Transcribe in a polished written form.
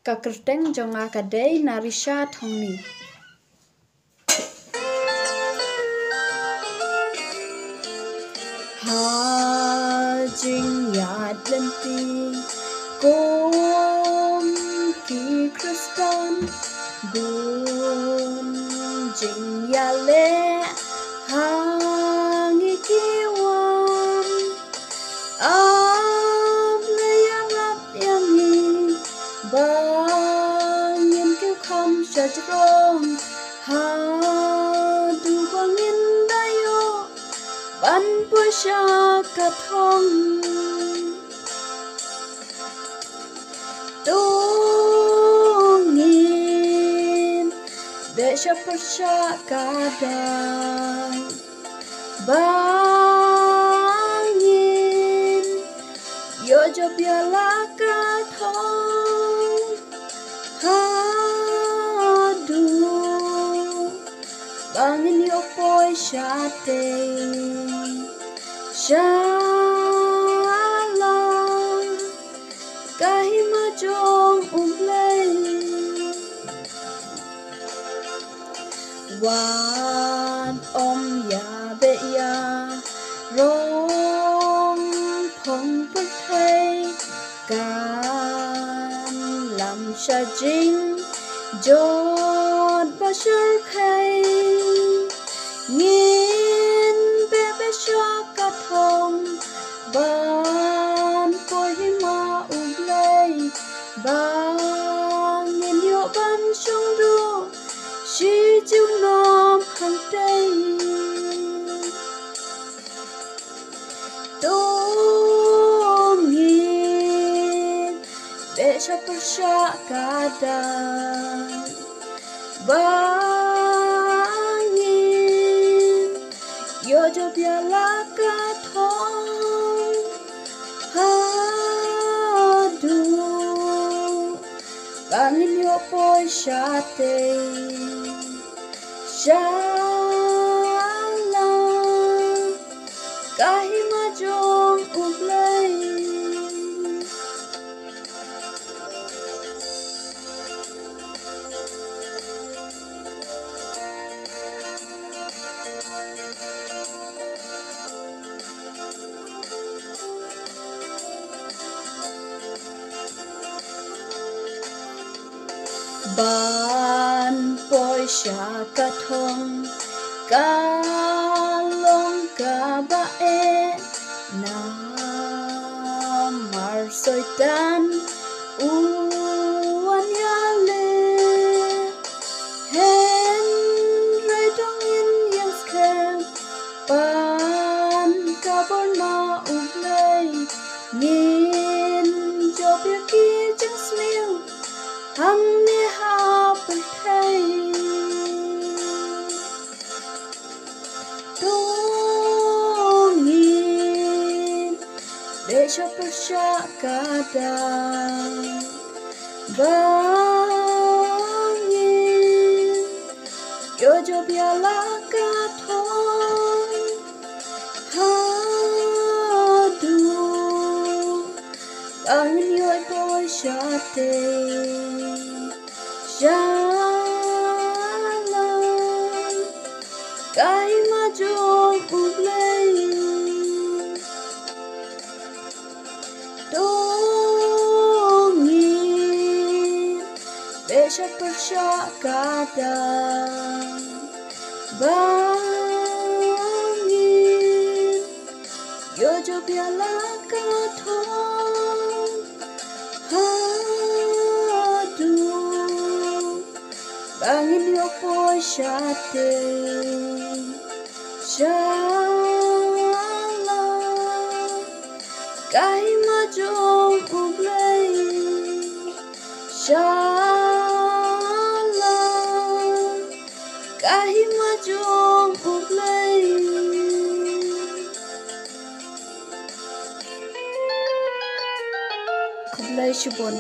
kakerteng jonga kadei narisha thongni. Ha jing yad lenti kom ki kristan bun jing yale hangi kiwam am le yang ap yang hi bang yin kêu khom sa trong ha du bang in dayo ban pu sha ka thong tungin de sha pu sha ka dai bangin yo jo bia la ka thong ha du bangin yo poi sha te Shalom, kahima jong umlay, wan ya be ya, rong phong bát thay, can làm sa jing, jod ba shur khay, nghiên be be sha ka thong. Ban poi ma umlay ban nhìn yo ban sung du si chung nom hang tây tung nhìn để cho persha kada ban nhìn yo jo bia la ka thong hadu bangin yo poi shate shalom kahima jong ublay ban poi sha ka thong ka long ka ba e na mar soi tan uan ya le hen rai dong in yang skem ban ka bon ma umlay nin jo bia ki chang smiu hằng ni ha bơi thay tung nhìn để cho persha kada bangin yo jo bia la ka thong ha du bangin yo boy shate Shalom, kahima jong ublay, tungin besha persha kada bangin yo jo bia la ka thong hadu bangin yo poi shate shalom kahima jong ublay shalom kahima jong ublay kublay shibon